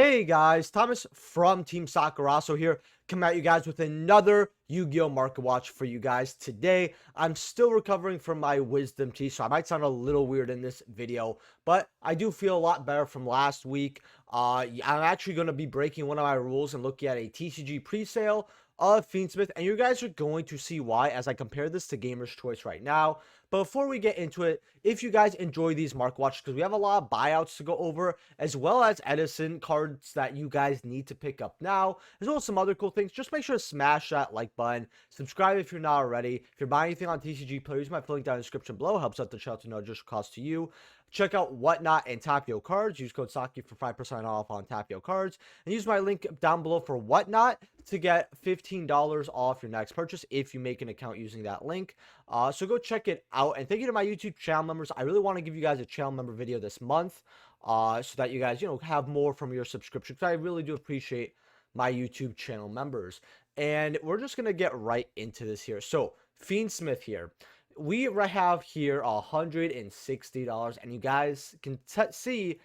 Hey guys, Thomas from Team Sakurazo here, coming at you guys with another Yu-Gi-Oh! Market Watch for you guys today. I'm still recovering from my wisdom teeth, so I might sound a little weird in this video, but I do feel a lot better from last week. I'm actually going to be breaking one of my rules and looking at a TCG pre-sale of FIENDSMITH, and you guys are going to see why as I compare this to Gamer's Choice right now. But before we get into it, if you guys enjoy these market watches, because we have a lot of buyouts to go over, as well as Edison cards that you guys need to pick up now, as well as some other cool things, just make sure to smash that like button, subscribe if you're not already. If you're buying anything on TCG, please use my link down in the description below, helps out the channel to know just cost to you. Check out Whatnot and Tapio cards. Use code Saki for 5% off on Tapio cards. And use my link down below for Whatnot to get $15 off your next purchase if you make an account using that link. So go check it out. And thank you to my YouTube channel members. I really want to give you guys a channel member video this month so that you guys, have more from your subscription. Because I really do appreciate my YouTube channel members. And we're just going to get right into this here. So, FIENDSMITH here. We have here $160, and you guys can see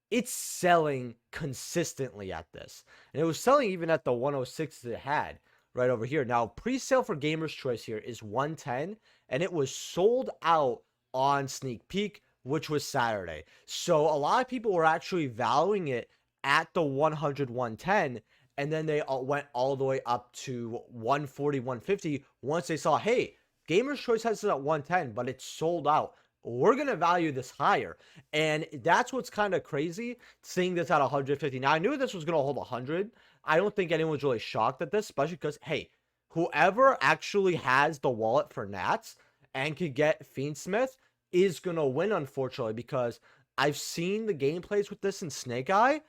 it's selling consistently at this. And it was selling even at the 106 it had right over here. Now, pre-sale for Gamer's Choice here is 110, and it was sold out on Sneak Peek, which was Saturday. So a lot of people were actually valuing it at the 100, 110, and then they went all the way up to 140, 150 once they saw, hey, Gamer's Choice has it at 110, but it's sold out. We're going to value this higher. And that's what's kind of crazy, seeing this at 150. Now, I knew this was going to hold 100. I don't think anyone's really shocked at this, especially because, hey, whoever actually has the wallet for Nats and could get FIENDSMITH is going to win, unfortunately, because I've seen the gameplays with this in Snake Eye.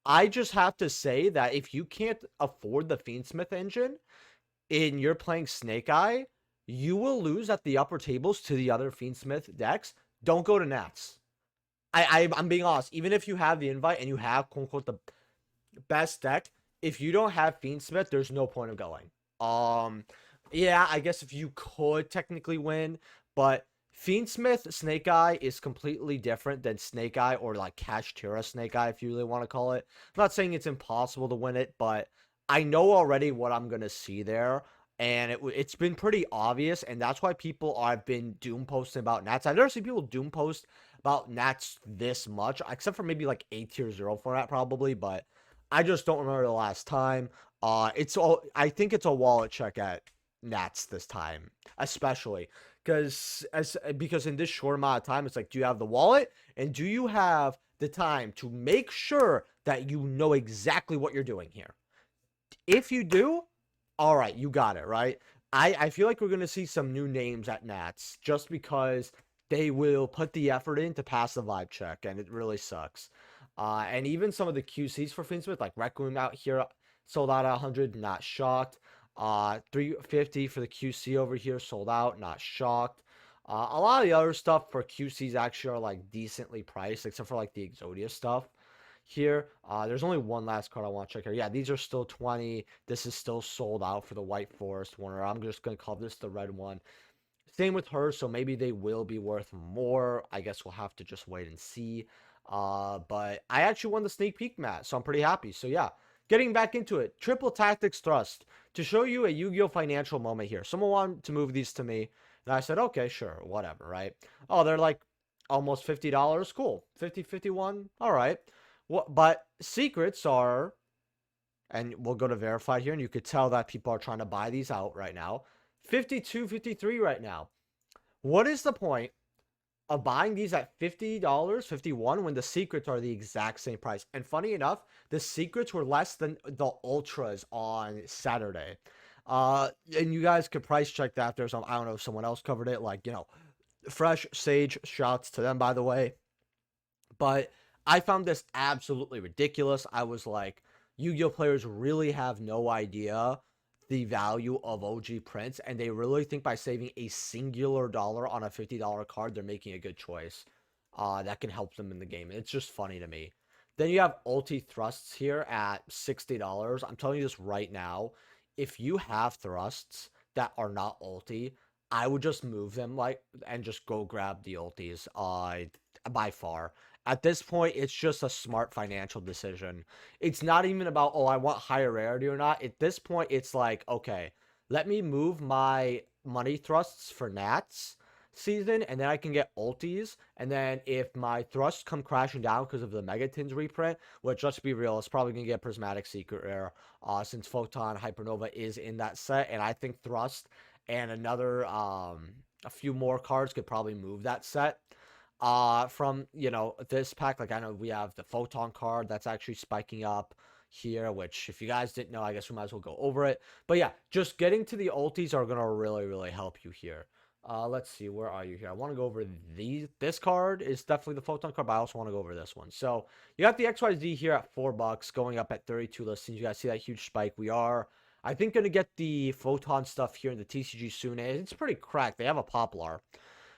I just have to say that if you can't afford the FIENDSMITH engine and you're playing Snake Eye, you will lose at the upper tables to the other FIENDSMITH decks. Don't go to Nats. I'm being honest. Even if you have the invite and you have, quote unquote, the best deck, if you don't have FIENDSMITH, there's no point of going. Yeah, I guess if you could technically win, but FIENDSMITH Snake Eye is completely different than Snake Eye or like Kashtira Snake Eye, if you really want to call it. I'm not saying it's impossible to win it, but I know already what I'm going to see there. And it's been pretty obvious, and that's why people have been doom posting about Nats. I've never seen people doom post about Nats this much, except for maybe like 8 tier 0 format probably, but I just don't remember the last time. I think it's a wallet check at Nats this time, especially because in this short amount of time, it's like, do you have the wallet, and do you have the time to make sure that you know exactly what you're doing here? If you do, all right, you got it, right? I feel like we're going to see some new names at Nats just because they will put the effort in to pass the vibe check, and it really sucks. And even some of the QCs for FIENDSMITH, like Requiem out here, sold out at 100, not shocked. 350 for the QC over here, sold out, not shocked. A lot of the other stuff for QCs actually are like decently priced, except for like the Exodia stuff. Here, there's only one last card I want to check here. Yeah, these are still 20. This is still sold out for the White Forest one, or I'm just going to call this the red one. Same with her, so maybe they will be worth more. I guess we'll have to just wait and see. But I actually won the sneak peek match, so I'm pretty happy. So yeah, getting back into it. Triple Tactics Thrust. To show you a Yu-Gi-Oh! Financial moment here. Someone wanted to move these to me, and I said, okay, sure, whatever, right? Oh, they're like almost $50. Cool. 50, 51. All right. But secrets are, and we'll go to verified here, and you could tell that people are trying to buy these out right now. 52, 53 right now. What is the point of buying these at $50, 51, when the secrets are the exact same price? And funny enough, the secrets were less than the ultras on Saturday. And you guys could price check that. There's some, I don't know if someone else covered it, like, Fresh Sage, shouts to them, by the way. But I found this absolutely ridiculous. I was like, Yu-Gi-Oh! Players really have no idea the value of OG prints, and they really think by saving a singular dollar on a $50 card, they're making a good choice that can help them in the game. It's just funny to me. Then you have ulti thrusts here at $60. I'm telling you this right now. If you have thrusts that are not ulti, I would just move them and just go grab the ultis. by far. At this point, it's just a smart financial decision. It's not even about, oh, I want higher rarity or not. At this point, it's like, okay, let me move my money thrusts for Nats season, and then I can get ultis. And then if my thrusts come crashing down because of the Megatins reprint, which, let's be real, it's probably going to get Prismatic Secret Rare, since Photon Hypernova is in that set. And I think Thrust and another, a few more cards could probably move that set from, this pack. Like, I know we have the Photon card that's actually spiking up here, which, if you guys didn't know, I guess we might as well go over it. But yeah, just getting to the ultis are gonna really, really help you here. Let's see, where are you here? I want to go over this card is definitely the Photon card, but I also want to go over this one. So you got the XYZ here at $4, going up at 32 listings. You guys see that huge spike. We are, I think, going to get the Photon stuff here in the TCG soon. And it's pretty cracked. They have a Poplar.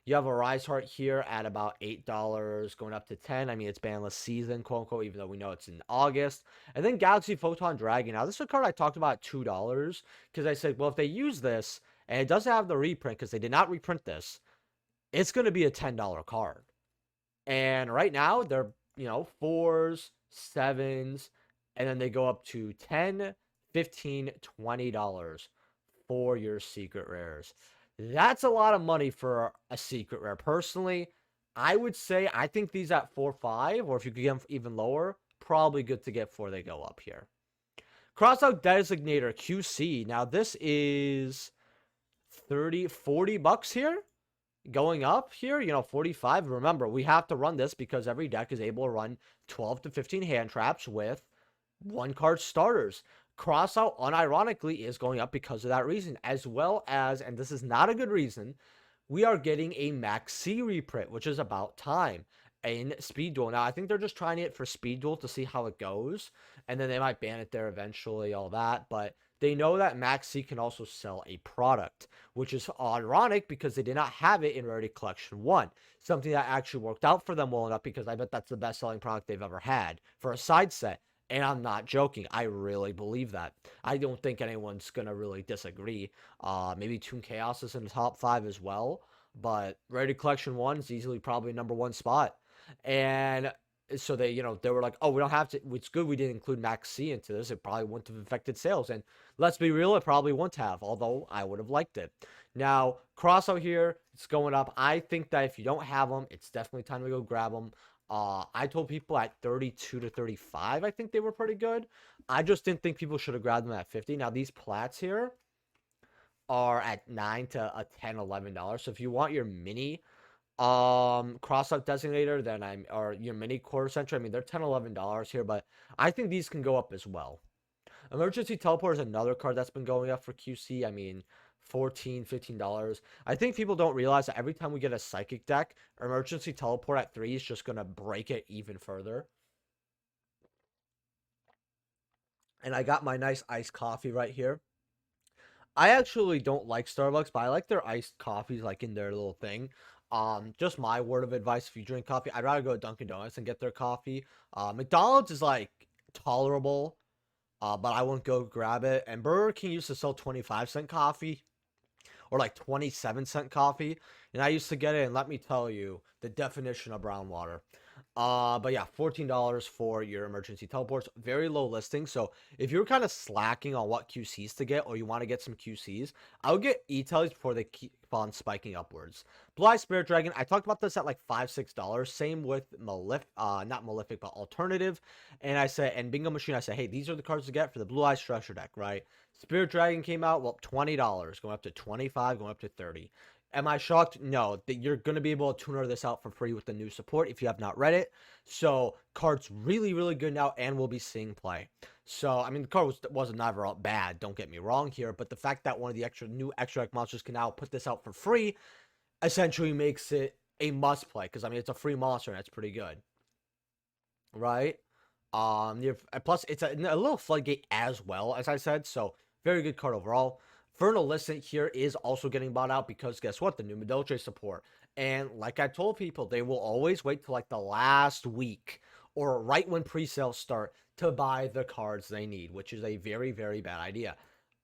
You have a Rise Heart here at about $8, going up to 10. I mean, it's banless season, quote unquote, even though we know it's in August. And then Galaxy Photon Dragon. Now, this is a card I talked about at $2 because I said, well, if they use this and it doesn't have the reprint because they did not reprint this, it's going to be a $10 card. And right now, they're, 4s, 7s, and then they go up to $10, $15, $20 for your secret rares. That's a lot of money for a secret rare. Personally, I would say I think these at 4-5, or if you could get them even lower, probably good to get before they go up here. Crossout Designator QC. Now this is 30, $40 here. Going up here, 45. Remember, we have to run this because every deck is able to run 12 to 15 hand traps with 1-card starters. Crossout, unironically, is going up because of that reason, as well as, and this is not a good reason, we are getting a Max C reprint, which is about time, in Speed Duel. Now, I think they're just trying it for Speed Duel to see how it goes, and then they might ban it there eventually, all that, but they know that Max C can also sell a product, which is ironic because they did not have it in Rarity Collection 1, something that actually worked out for them well enough because I bet that's the best-selling product they've ever had for a side set. And I'm not joking. I really believe that. I don't think anyone's going to really disagree. Maybe Toon Chaos is in the top 5 as well. But Rarity Collection 1 is easily probably #1 spot. And so they, they were like, oh, we don't have to. It's good we didn't include Max C into this. It probably wouldn't have affected sales. And let's be real, it probably wouldn't have. Although I would have liked it. Now, Crossout here, it's going up. I think that if you don't have them, it's definitely time to go grab them. I told people at 32 to 35, I think they were pretty good. I just didn't think people should have grabbed them at 50. Now, these plats here are at $9 to $10, $11. So if you want your mini crossout designator, then or your mini quarter century, I mean, they're $10, $11 here, but I think these can go up as well. Emergency Teleport is another card that's been going up for QC. I mean, $14, $15. I think people don't realize that every time we get a Psychic deck, Emergency Teleport at 3 is just going to break it even further. And I got my nice iced coffee right here. I actually don't like Starbucks, but I like their iced coffees like in their little thing. Just my word of advice, if you drink coffee, I'd rather go to Dunkin' Donuts and get their coffee. McDonald's is like tolerable, but I won't go grab it. And Burger King used to sell 25-cent coffee, or like 27-cent coffee, and I used to get it, and let me tell you, the definition of brown water. But yeah, $14 for your emergency teleports. Very low listing, so if you're kind of slacking on what QCs to get, or you want to get some QCs, I would get e-tellies before they keep on spiking upwards. Blue Eye Spirit Dragon, I talked about this at like $5, $6. Same with not Malefic, but Alternative. And I said, and Bingo Machine, I said, hey, these are the cards to get for the Blue Eye Structure deck, right? Spirit Dragon came out, well, $20, going up to $25, going up to $30. Am I shocked? No. You're going to be able to tuner this out for free with the new support if you have not read it. So, card's really, really good now, and we'll be seeing play. So, I mean, the card wasn't never bad, don't get me wrong here, but the fact that one of the new extra deck monsters can now put this out for free essentially makes it a must play, because, I mean, it's a free monster, and that's pretty good. Right? Plus, it's a little floodgate as well, as I said, so very good card overall. Vernal Listen here is also getting bought out because guess what? The new Midolce support. And like I told people, they will always wait till like the last week or right when pre-sales start to buy the cards they need, which is a very, very bad idea.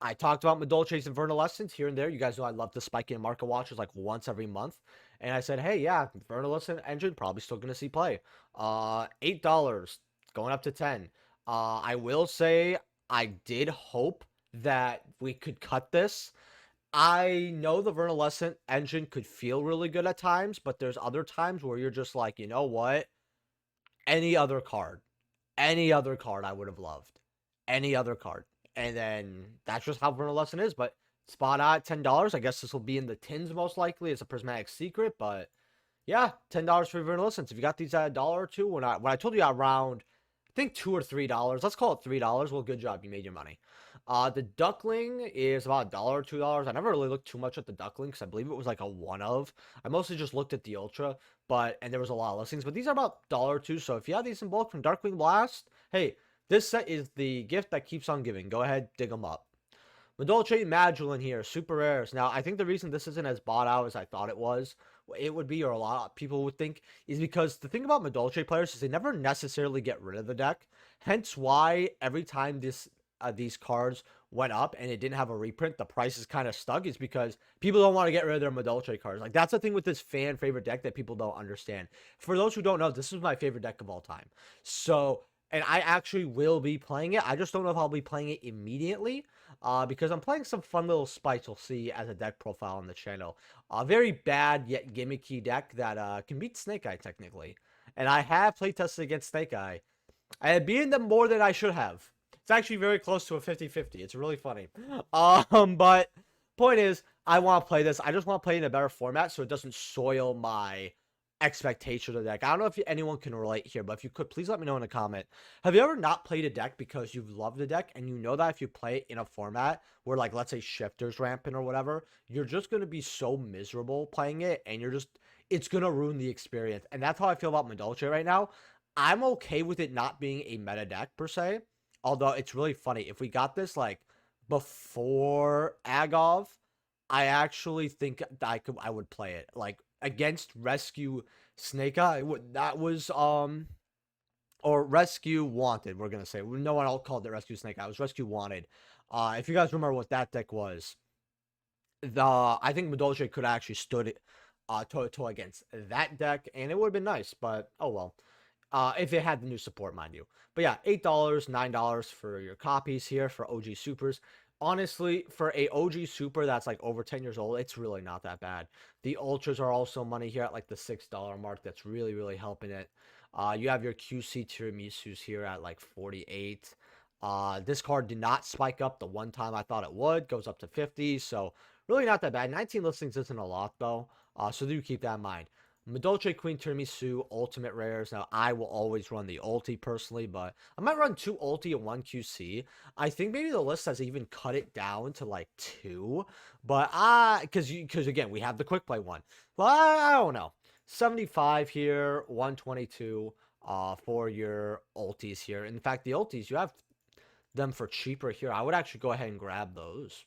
I talked about Madolches and Vernalescence here and there. You guys know I love to spike in market watches like once every month. And I said, hey, yeah, Vernalescent Engine probably still going to see play. $8 going up to 10. I will say I did hope that we could cut this. I know the Vernalescent Engine could feel really good at times, but there's other times where you're just like, you know what? Any other card. Any other card I would have loved. Any other card. And then that's just how Vernalescent is. But spot at $10. I guess this will be in the tins most likely. It's a prismatic secret. But yeah, $10 for Vernalescence. If you got these at $1 or $2, when I told you around, I think $2 or $3. Let's call it $3. Well, good job. You made your money. The Duckling is about $1 or $2. I never really looked too much at the Duckling because I believe it was like a one of. I mostly just looked at the Ultra, and there was a lot of listings. But these are about $1 or $2. So if you have these in bulk from Darkwing Blast, hey, this set is the gift that keeps on giving. Go ahead, dig them up. Madolche Magulin here, super rares. Now, I think the reason this isn't as bought out as I thought it would be, or a lot of people would think, is because the thing about Madolche players is they never necessarily get rid of the deck. Hence why every time these cards went up and it didn't have a reprint, the price is kind of stuck, is because people don't want to get rid of their Madolche cards. Like, that's the thing with this fan favorite deck that people don't understand. For those who don't know, this is my favorite deck of all time. So, and I actually will be playing it. I just don't know if I'll be playing it immediately, because I'm playing some fun little spikes you'll see as a deck profile on the channel. A very bad yet gimmicky deck that can beat Snake Eye technically. And I have playtested against Snake Eye. I have beaten them more than I should have. It's actually very close to a 50-50. It's really funny. But point is, I want to play this. I just want to play in a better format so it doesn't soil my expectation of the deck. I don't know if anyone can relate here, but if you could, please let me know in a comment. Have you ever not played a deck because you've loved the deck and you know that if you play it in a format where, like, let's say Shifter's rampant or whatever, you're just going to be so miserable playing it and it's going to ruin the experience. And that's how I feel about Madolche right now. I'm okay with it not being a meta deck per se. Although it's really funny, if we got this like before Agov, I actually think that I would play it like against Rescue Snake Eye. That was or Rescue Wanted. We're gonna say no one else called it Rescue Snake Eye. It was Rescue Wanted. If you guys remember what that deck was, I think Madolche could have actually stood it toe against that deck, and it would have been nice. But oh well. If it had the new support, mind you. But yeah, $8, $9 for your copies here for OG Supers. Honestly, for a OG Super that's like over 10 years old, it's really not that bad. The Ultras are also money here at like the $6 mark. That's really, really helping it. You have your QC Tiramisu's here at like 48. This card did not spike up the one time I thought it would. Goes up to 50, so really not that bad. 19 listings isn't a lot, though, so do keep that in mind. Madolche Queen Tiramisu Ultimate Rares. Now, I will always run the ulti personally, but I might run 2 ulti and 1 QC. I think maybe the list has even cut it down to like 2, but because again, we have the quick play one. But I don't know. 75 here, 122 for your ultis here. In fact, the ultis, you have them for cheaper here. I would actually go ahead and grab those.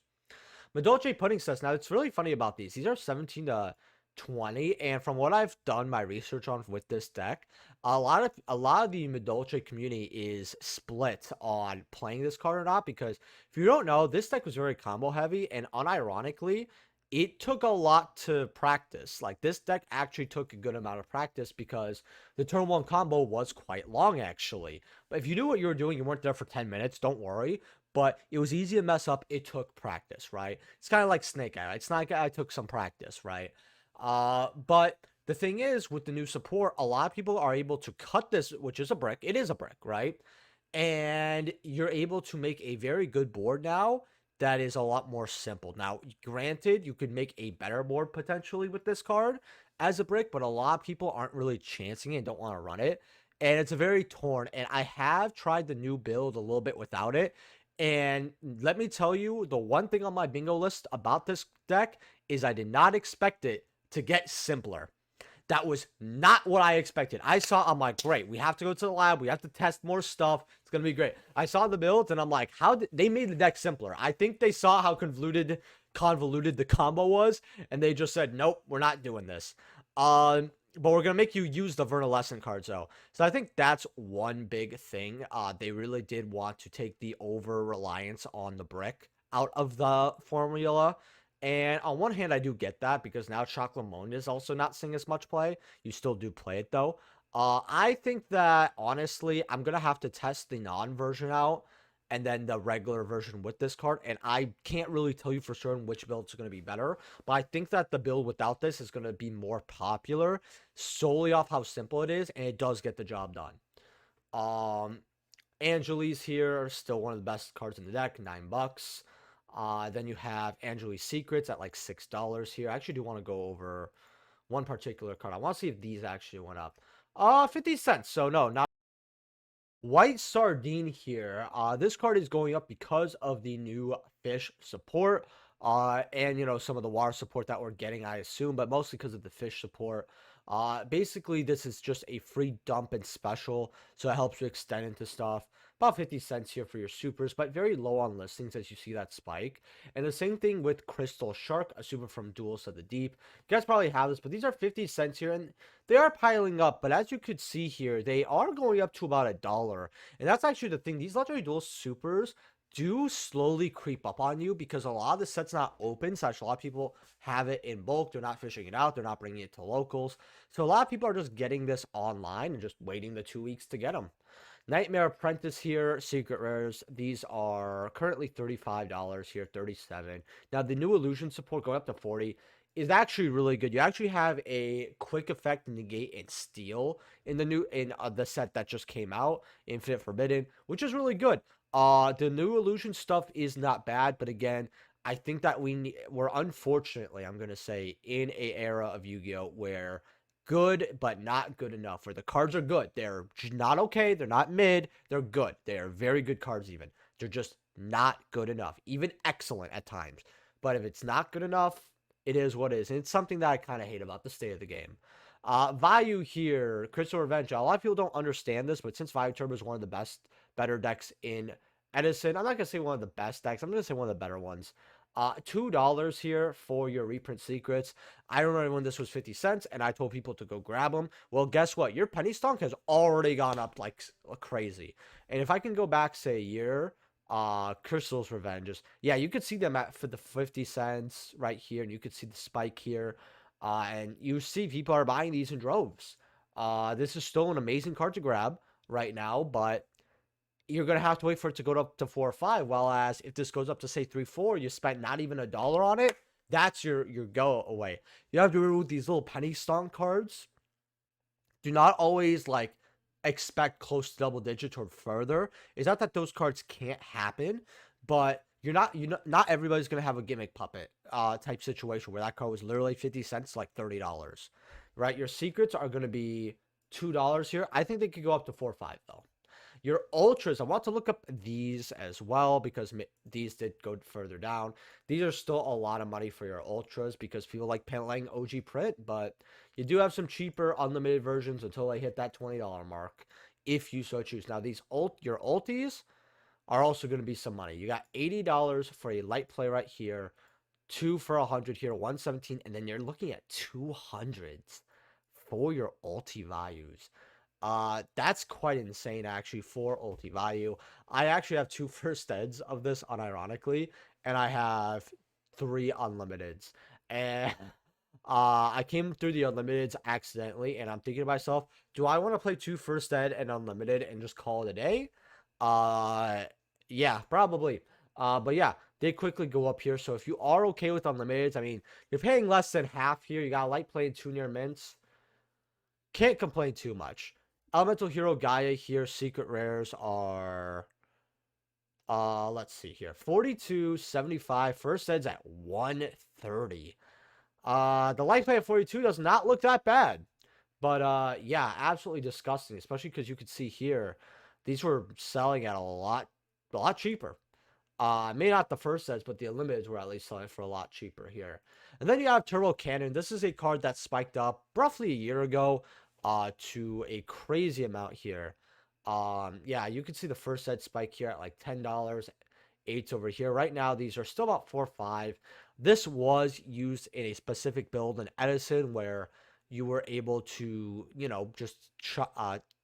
Madolche Pudding says, now it's really funny about these. These are 17 to 20, and from what I've done my research on with this deck, a lot of the Madolche community is split on playing this card or not, because if you don't know, this deck was very combo heavy, and unironically, it took a lot to practice. Like, this deck actually took a good amount of practice because the turn 1 combo was quite long, actually. But if you knew what you were doing, you weren't there for 10 minutes, don't worry. But it was easy to mess up. It took practice, right? It's kind of like Snake Eye, right? Snake Eye took some practice, right? But the thing is, with the new support, a lot of people are able to cut this, which is a brick. It is a brick, right? And you're able to make a very good board now that is a lot more simple. Now, granted, you could make a better board potentially with this card as a brick, but a lot of people aren't really chancing it and don't want to run it. And it's a very torn, and I have tried the new build a little bit without it. And let me tell you, the one thing on my bingo list about this deck is I did not expect it to get simpler. That was not what I expected. I'm like, great, we have to go to the lab, we have to test more stuff, it's gonna be great. I saw the builds and I'm like, they made the deck simpler? I think they saw how convoluted the combo was, and they just said, nope, we're not doing this. But we're gonna make you use the Vernalescent cards though. So I think that's one big thing. They really did want to take the over reliance on the brick out of the formula. And on one hand, I do get that because now Chocolate is also not seeing as much play. You still do play it though. I think that honestly, I'm gonna have to test the non-version out and then the regular version with this card. And I can't really tell you for certain which build is going to be better, but I think that the build without this is going to be more popular solely off how simple it is, and it does get the job done. Um, Angeli's here, still one of the best cards in the deck, $9. Then you have Angeli's Secrets at like $6 here. I actually do want to go over one particular card. I want to see if these actually went up. 50 cents. So no, not White Sardine here. This card is going up because of the new fish support. And some of the water support that we're getting, I assume, but mostly because of the fish support. Basically, this is just a free dump and special, so it helps you extend into stuff. About 50 cents here for your supers, but very low on listings as you see that spike. And the same thing with Crystal Shark, a super from Duels of the Deep. You guys probably have this, but these are 50 cents here, and they are piling up. But as you could see here, they are going up to about $1. And that's actually the thing. These Legendary Duel supers do slowly creep up on you because a lot of the set's not open, such a lot of people have it in bulk. They're not fishing it out. They're not bringing it to locals. So a lot of people are just getting this online and just waiting the 2 weeks to get them. Nightmare Apprentice here, Secret Rares. These are currently $35 here, 37. Now the new illusion support going up to 40 is actually really good. You actually have a quick effect negate and steal in the set that just came out, Infinite Forbidden, which is really good. The new illusion stuff is not bad, but again, I think that we're unfortunately, I'm gonna say, in a era of Yu-Gi-Oh where good but not good enough, where the cards are good, they're not okay, they're not mid, they're good, they are very good cards. Even they're just not good enough, even excellent at times. But if it's not good enough, it is what it is, and it's something that I kind of hate about the state of the game. Vayu here, Crystal Revenge. A lot of people don't understand this, but since Vayu Turbo is one of the better decks in Edison, I'm not gonna say one of the best decks, I'm gonna say one of the better ones. $2 here for your reprint secrets. I remember when this was 50 cents and I told people to go grab them. Well, guess what? Your penny stock has already gone up like crazy. And if I can go back, say, a year, Crystal's Revenges, yeah, you could see them for the 50 cents right here, and you could see the spike here. And you see people are buying these in droves. This is still an amazing card to grab right now, but you're going to have to wait for it to go up to 4 or 5. Whereas if this goes up to, say, 3, 4, you spent not even $1 on it, that's your go away. You have to remove these little penny stonk cards. Do not always, like, expect close to double digits or further. It's not that those cards can't happen, but not everybody's going to have a gimmick puppet type situation where that card was literally 50 cents, like $30, right? Your secrets are going to be $2 here. I think they could go up to 4 or 5, though. Your ultras, I want to look up these as well because these did go further down. These are still a lot of money for your ultras because people like playing OG print, but you do have some cheaper unlimited versions until they hit that $20 mark if you so choose. Now these your ulties are also going to be some money. You got $80 for a light play right here, 2 for 100 here, 117, and then you're looking at 200s for your ulti values. That's quite insane actually for ulti value. I actually have 2 first eds of this unironically, and I have 3 unlimiteds. And I came through the unlimiteds accidentally, and I'm thinking to myself, do I want to play 2 first ed and unlimited and just call it a day? Yeah, probably. But yeah, they quickly go up here. So if you are okay with unlimiteds, I mean, you're paying less than half here. You got light play and 2 near mints. Can't complain too much. Elemental Hero Gaia here, secret rares are, let's see here, 42.75, first ed's at 130. The life play at 42 does not look that bad, but yeah, absolutely disgusting, especially because you could see here, these were selling at a lot cheaper. Maybe not the first sets, but the unlimiteds were at least selling for a lot cheaper here. And then you have Turbo Cannon. This is a card that spiked up roughly a year ago to a crazy amount here. Yeah, you can see the first set spike here at like $10, 8s over here. Right now, these are still about 4 or 5. This was used in a specific build in Edison where you were able to, just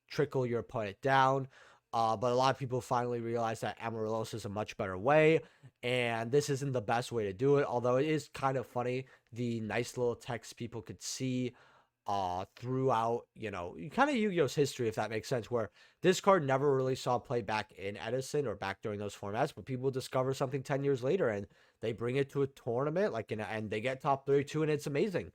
trickle your opponent down. But a lot of people finally realize that Amaryllis is a much better way, and this isn't the best way to do it. Although it is kind of funny, the nice little text people could see throughout, kind of Yu-Gi-Oh's history, if that makes sense, where this card never really saw play back in Edison or back during those formats, but people discover something 10 years later and they bring it to a tournament, and they get top 32, and it's amazing.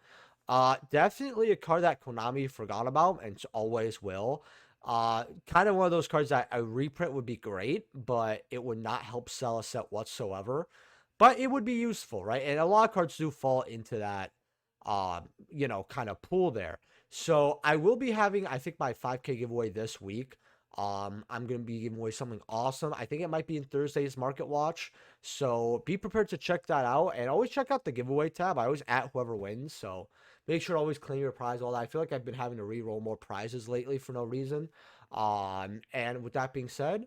Definitely a card that Konami forgot about and always will. Kind of one of those cards that a reprint would be great, but it would not help sell a set whatsoever. But it would be useful, right? And a lot of cards do fall into that, kind of pool there. So I will be having, I think, my 5K giveaway this week. I'm going to be giving away something awesome. I think it might be in Thursday's Market Watch. So be prepared to check that out. And always check out the giveaway tab. I always at whoever wins. So make sure to always claim your prize, all that. I feel like I've been having to re-roll more prizes lately for no reason. And with that being said,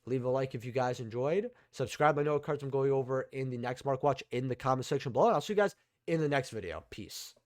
leave a like if you guys enjoyed. Subscribe. I know what cards I'm going over in the next Market Watch in the comment section below. And I'll see you guys in the next video. Peace.